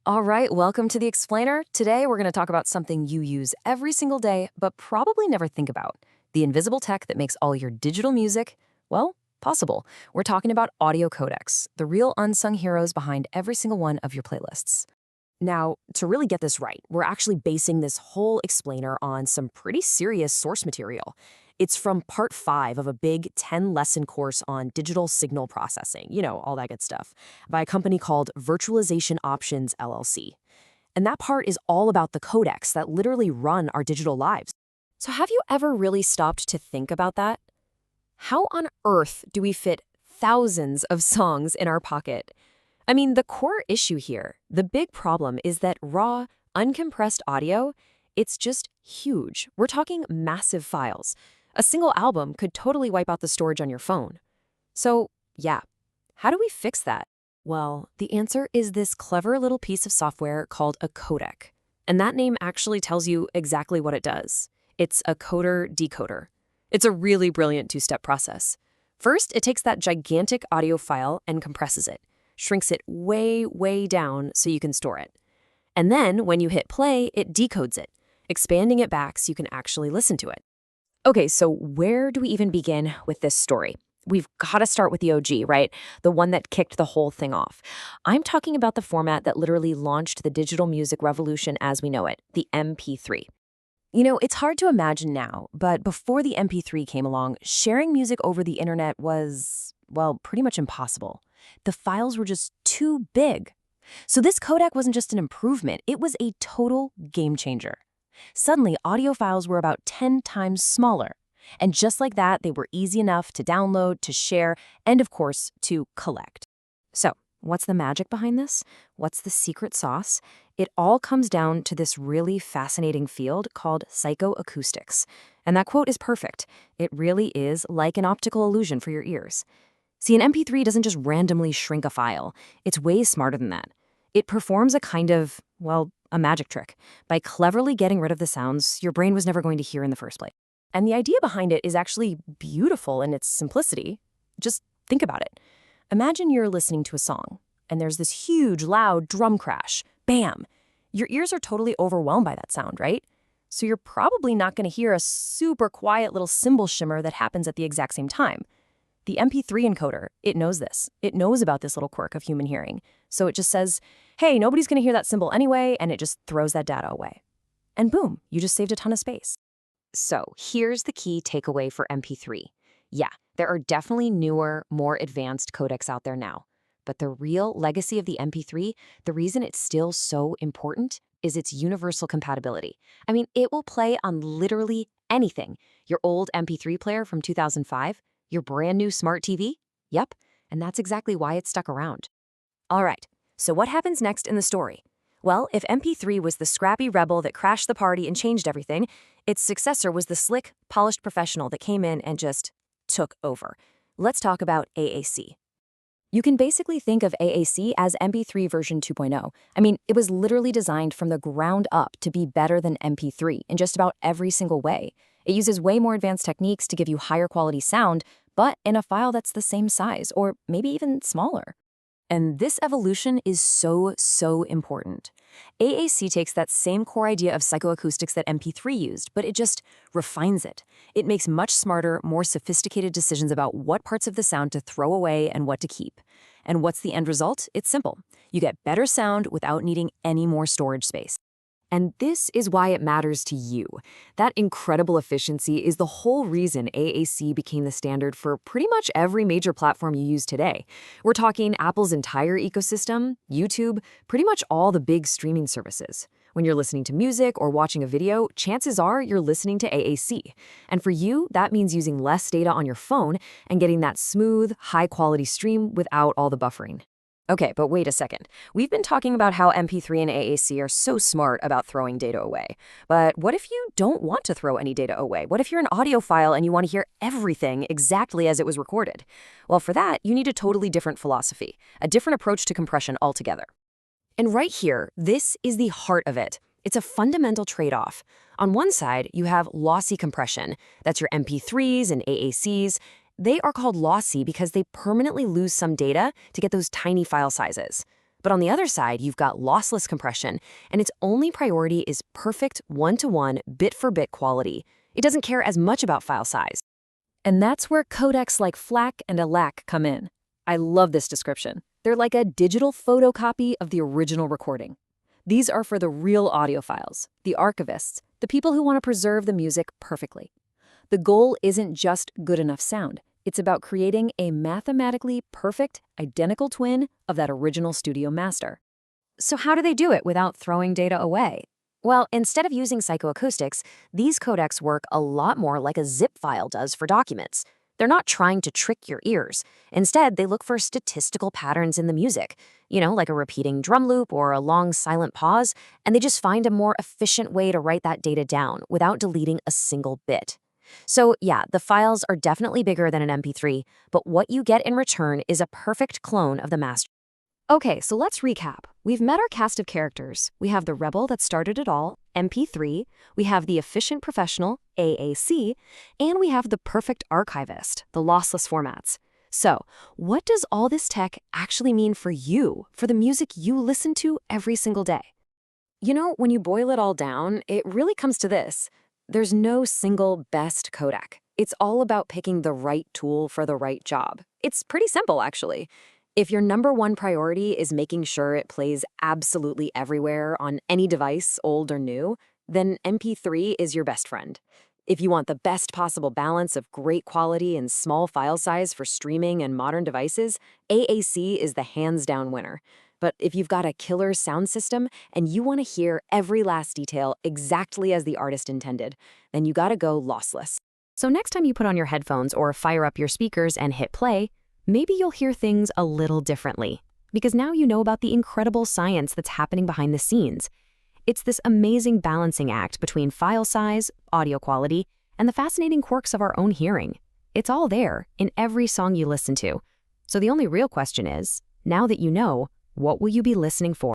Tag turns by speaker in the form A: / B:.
A: All right, welcome to the Explainer. Today we're going to talk about something you use every single day, but probably never think about. The invisible tech that makes all your digital music, well, possible. We're talking about audio codecs, the real unsung heroes behind every single one of your playlists. Now, to really get this right, we're actually basing this whole explainer on some pretty serious source material. It's from part 5 of a big 10-lesson course on digital signal processing, all that good stuff, by a company called Virtualization Options LLC. And that part is all about the codecs that literally run our digital lives. So have you ever really stopped to think about that? How on earth do we fit thousands of songs in our pocket? I mean, the core issue here, the big problem is that raw, uncompressed audio, it's just huge. We're talking massive files. A single album could totally wipe out the storage on your phone. So, yeah, how do we fix that? Well, the answer is this clever little piece of software called a codec. And that name actually tells you exactly what it does. It's a coder-decoder. It's a really brilliant two-step process. First, it takes that gigantic audio file and compresses it. Shrinks it way, way down so you can store it. And then, when you hit play, it decodes it, expanding it back so you can actually listen to it. Okay, so where do we even begin with this story? We've got to start with the OG, right? The one that kicked the whole thing off. I'm talking about the format that literally launched the digital music revolution as we know it, the MP3. It's hard to imagine now, but before the MP3 came along, sharing music over the internet was, well, pretty much impossible. The files were just too big. So this codec wasn't just an improvement, it was a total game changer. Suddenly, audio files were about 10 times smaller. And just like that, they were easy enough to download, to share, and of course, to collect. So, what's the magic behind this? What's the secret sauce? It all comes down to this really fascinating field called psychoacoustics. And that quote is perfect. It really is like an optical illusion for your ears. See, an MP3 doesn't just randomly shrink a file. It's way smarter than that. It performs a kind of, well, a magic trick by cleverly getting rid of the sounds your brain was never going to hear in the first place. And the idea behind it is actually beautiful in its simplicity. Just think about it. Imagine you're listening to a song, and there's this huge, loud drum crash. Bam! Your ears are totally overwhelmed by that sound, right? So you're probably not going to hear a super quiet little cymbal shimmer that happens at the exact same time. The MP3 encoder, it knows this. It knows about this little quirk of human hearing. So it just says, hey, nobody's going to hear that cymbal anyway, and it just throws that data away. And boom, you just saved a ton of space. So here's the key takeaway for MP3. Yeah, there are definitely newer, more advanced codecs out there now. But the real legacy of the MP3, the reason it's still so important, is its universal compatibility. I mean, it will play on literally anything. Your old MP3 player from 2005, your brand new smart TV? Yep, and that's exactly why it's stuck around. All right, so what happens next in the story? Well, if MP3 was the scrappy rebel that crashed the party and changed everything, its successor was the slick, polished professional that came in and just took over. Let's talk about AAC. You can basically think of AAC as MP3 version 2.0. I mean, it was literally designed from the ground up to be better than MP3 in just about every single way. It uses way more advanced techniques to give you higher quality sound, but in a file that's the same size, or maybe even smaller. And this evolution is so important. AAC takes that same core idea of psychoacoustics that MP3 used, but it just refines it. It makes much smarter, more sophisticated decisions about what parts of the sound to throw away and what to keep. And what's the end result? It's simple. You get better sound without needing any more storage space. And this is why it matters to you. That incredible efficiency is the whole reason AAC became the standard for pretty much every major platform you use today. We're talking Apple's entire ecosystem, YouTube, pretty much all the big streaming services. When you're listening to music or watching a video, chances are you're listening to AAC. And for you, that means using less data on your phone and getting that smooth, high-quality stream without all the buffering. Okay, but wait a second. We've been talking about how MP3 and AAC are so smart about throwing data away. But what if you don't want to throw any data away? What if you're an audiophile and you want to hear everything exactly as it was recorded? Well, for that, you need a totally different philosophy, a different approach to compression altogether. And right here, this is the heart of it. It's a fundamental trade-off. On one side, you have lossy compression. That's your MP3s and AACs. They are called lossy because they permanently lose some data to get those tiny file sizes. But on the other side, you've got lossless compression, and its only priority is perfect one-to-one, bit-for-bit quality. It doesn't care as much about file size. And that's where codecs like FLAC and ALAC come in. I love this description. They're like a digital photocopy of the original recording. These are for the real audiophiles, the archivists, the people who want to preserve the music perfectly. The goal isn't just good enough sound. It's about creating a mathematically perfect, identical twin of that original studio master. So how do they do it without throwing data away? Well, instead of using psychoacoustics, these codecs work a lot more like a zip file does for documents. They're not trying to trick your ears. Instead, they look for statistical patterns in the music, like a repeating drum loop or a long silent pause, and they just find a more efficient way to write that data down without deleting a single bit. So yeah, the files are definitely bigger than an MP3, but what you get in return is a perfect clone of the master. Okay, so let's recap. We've met our cast of characters. We have the rebel that started it all, MP3, we have the efficient professional, AAC, and we have the perfect archivist, the lossless formats. So, what does all this tech actually mean for you, for the music you listen to every single day? When you boil it all down, it really comes to this. There's no single best codec. It's all about picking the right tool for the right job. It's pretty simple, actually. If your number one priority is making sure it plays absolutely everywhere on any device, old or new, then MP3 is your best friend. If you want the best possible balance of great quality and small file size for streaming and modern devices, AAC is the hands-down winner. But if you've got a killer sound system and you want to hear every last detail exactly as the artist intended, then you gotta go lossless. So next time you put on your headphones or fire up your speakers and hit play, maybe you'll hear things a little differently, because now you know about the incredible science that's happening behind the scenes. It's this amazing balancing act between file size, audio quality, and the fascinating quirks of our own hearing. It's all there in every song you listen to. So the only real question is, now that you know, what will you be listening for?